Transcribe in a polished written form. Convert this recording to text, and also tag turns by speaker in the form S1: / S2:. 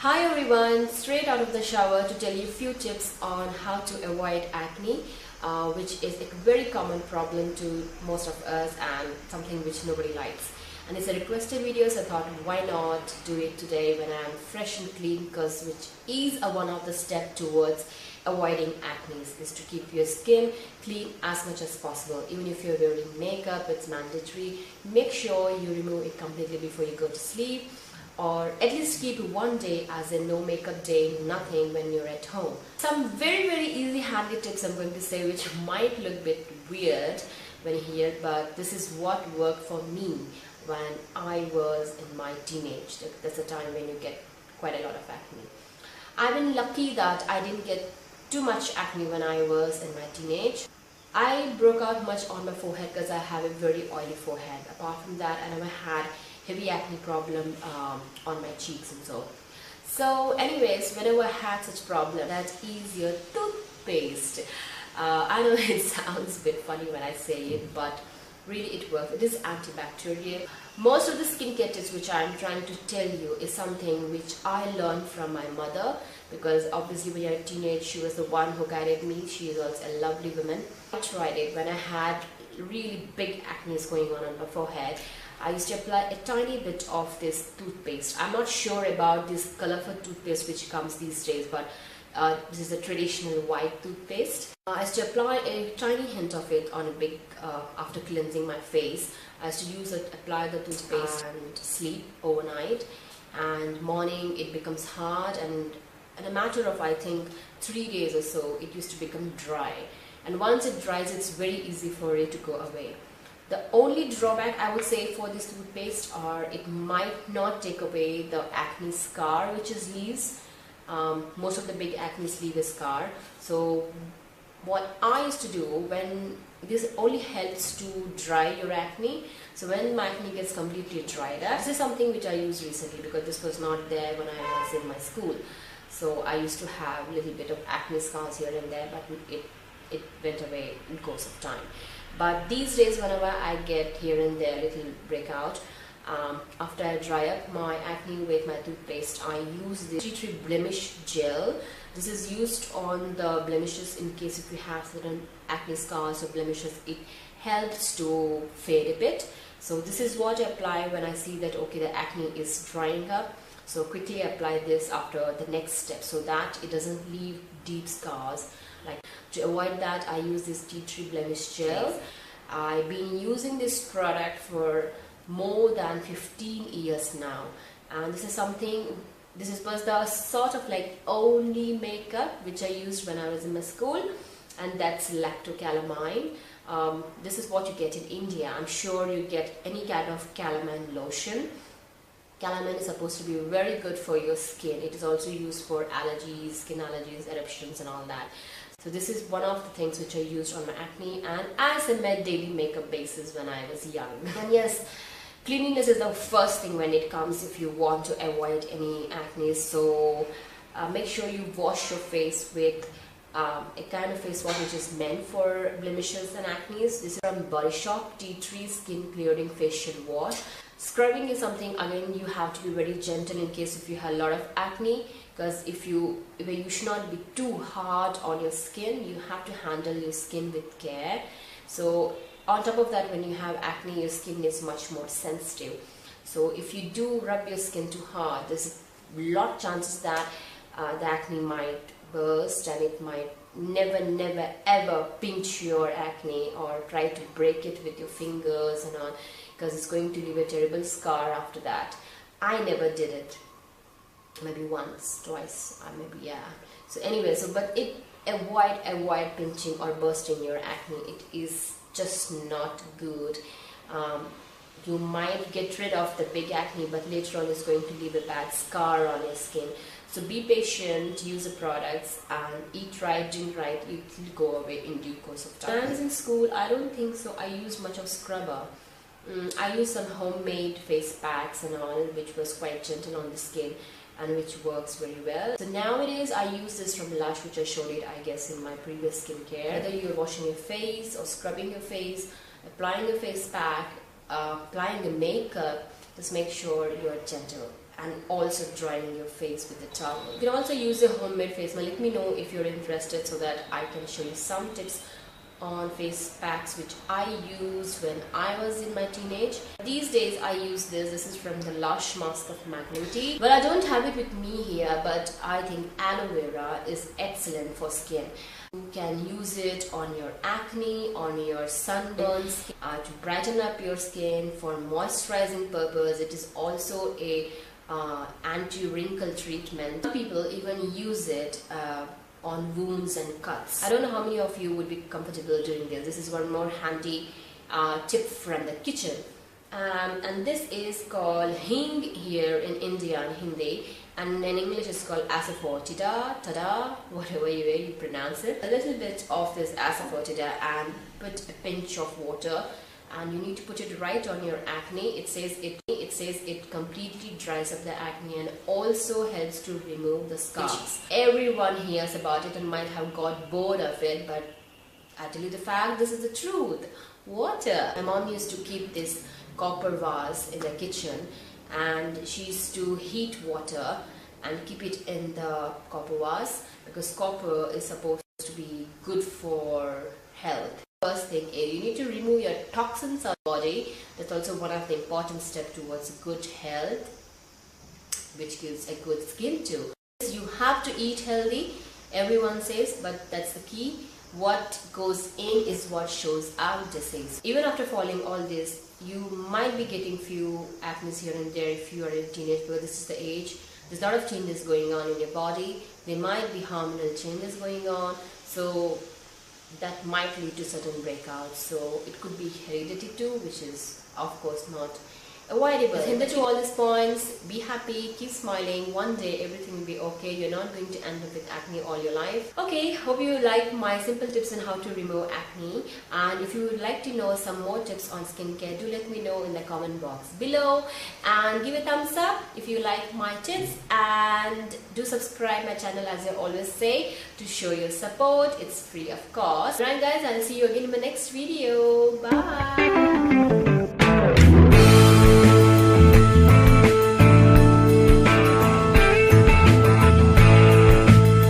S1: Hi everyone, straight out of the shower to tell you a few tips on how to avoid acne, which is a very common problem to most of us and something which nobody likes. And it's a requested video, so I thought why not do it today when I'm fresh and clean, because which is one of the steps towards avoiding acne is to keep your skin clean as much as possible. Even if you're wearing makeup, it's mandatory. Make sure you remove it completely before you go to sleep, or at least keep one day as a no makeup day, nothing when you're at home. Some very easy handy tips I'm going to say, which might look a bit weird when you hear, but this is what worked for me when I was in my teenage. That's the time when you get quite a lot of acne. I've been lucky that I didn't get too much acne when I was in my teenage. I broke out much on my forehead because I have a very oily forehead. Apart from that, I never had heavy acne problem on my cheeks and so. So anyways, whenever I had such problem, that is your toothpaste. I know it sounds a bit funny when I say it, but really it works. It is antibacterial. Most of the skincare tips which I am trying to tell you is something which I learned from my mother, because obviously when you're a teenage, she was the one who guided me. She is also a lovely woman. I tried it when I had really big acne going on my forehead. I used to apply a tiny bit of this toothpaste. I'm not sure about this colorful toothpaste which comes these days, but this is a traditional white toothpaste. I used to apply a tiny hint of it on a big, after cleansing my face. I used to use it, apply the toothpaste and sleep overnight, and morning it becomes hard, and in a matter of I think 3 days or so it used to become dry, and once it dries it's very easy for it to go away. The only drawback I would say for this toothpaste are it might not take away the acne scar which is leaves. Most of the big acne leave a scar. So what I used to do, when this only helps to dry your acne. So when my acne gets completely dried up, this is something which I used recently because this was not there when I was in my school. So I used to have a little bit of acne scars here and there, but it went away in course of time. But these days whenever I get here and there little breakout, after I dry up my acne with my toothpaste, I use the tea tree blemish gel. This is used on the blemishes in case if you have certain acne scars or blemishes. It helps to fade a bit. So this is what I apply when I see that okay, the acne is drying up. So quickly apply this after the next step so that it doesn't leave deep scars. Like, to avoid that, I use this tea tree blemish gel. I've been using this product for more than 15 years now, and this was the sort of like only makeup which I used when I was in my school, and that's lactocalamine. This is what you get in India. I'm sure you get any kind of calamine lotion. Calamine is supposed to be very good for your skin. It is also used for allergies, skin allergies, eruptions and all that. So this is one of the things which I used on my acne and as a daily makeup basis when I was young. And yes, cleanliness is the first thing when it comes if you want to avoid any acne. So make sure you wash your face with a kind of face wash which is meant for blemishes and acne. This is from Body Shop Tea Tree Skin Clearing Facial Wash. Scrubbing is something, again, you have to be very gentle in case if you have a lot of acne, because you should not be too hard on your skin. You have to handle your skin with care. So on top of that, when you have acne, your skin is much more sensitive. So if you do rub your skin too hard, there's a lot of chances that the acne might burst, and it might never ever pinch your acne or try to break it with your fingers and all, because it's going to leave a terrible scar after that. I never did it. Maybe once, twice, or maybe, yeah. So anyway, but avoid pinching or bursting your acne. It is just not good. You might get rid of the big acne, but later on it's going to leave a bad scar on your skin. So be patient, use the products, and eat right, drink right. It will go away in due course of time. When I was in school, I don't think so I used much of scrubber. I used some homemade face packs and all, which was quite gentle on the skin and which works very well. So nowadays I use this from Lush, which I showed it I guess in my previous skincare. Whether you're washing your face or scrubbing your face, applying a face pack, applying the makeup, just make sure you're gentle and also drying your face with a towel. You can also use a homemade face mask. Let me know if you're interested so that I can show you some tips on face packs which I used when I was in my teenage. These days I use this. This is from the Lush Mask of Magnanimity. Well, I don't have it with me here, but I think aloe vera is excellent for skin. You can use it on your acne, on your sunburns, to brighten up your skin for moisturizing purpose. It is also a anti-wrinkle treatment. Some people even use it on wounds and cuts. I don't know how many of you would be comfortable doing this. This is one more handy tip from the kitchen. And this is called hing here in India in Hindi, and in English it's called asafoetida, tada, whatever way you pronounce it. A little bit of this asafoetida and put a pinch of water, and you need to put it right on your acne. It says it completely dries up the acne and also helps to remove the scars. Everyone hears about it and might have got bored of it, but I tell you the fact, this is the truth. Water. My mom used to keep this copper vase in the kitchen, and she used to heat water and keep it in the copper vase because copper is supposed to be good for health. First thing is you need to remove your toxins out of the body. That's also one of the important steps towards good health, which gives a good skin too. You have to eat healthy, everyone says, but that's the key. What goes in is what shows out, they say. Even after following all this, you might be getting few acne here and there if you are a teenage, because this is the age. There's a lot of changes going on in your body. There might be hormonal changes going on, so that might lead to certain breakouts. So it could be heredity too, which is of course not avoidable. Hinder to all these points, be happy, keep smiling. One day everything will be okay. You're not going to end up with acne all your life. Okay, hope you like my simple tips on how to remove acne. And if you would like to know some more tips on skincare, do let me know in the comment box below. And give a thumbs up if you like my tips. And do subscribe my channel, as I always say, to show your support. It's free, of course. Alright guys, I'll see you again in my next video. Bye.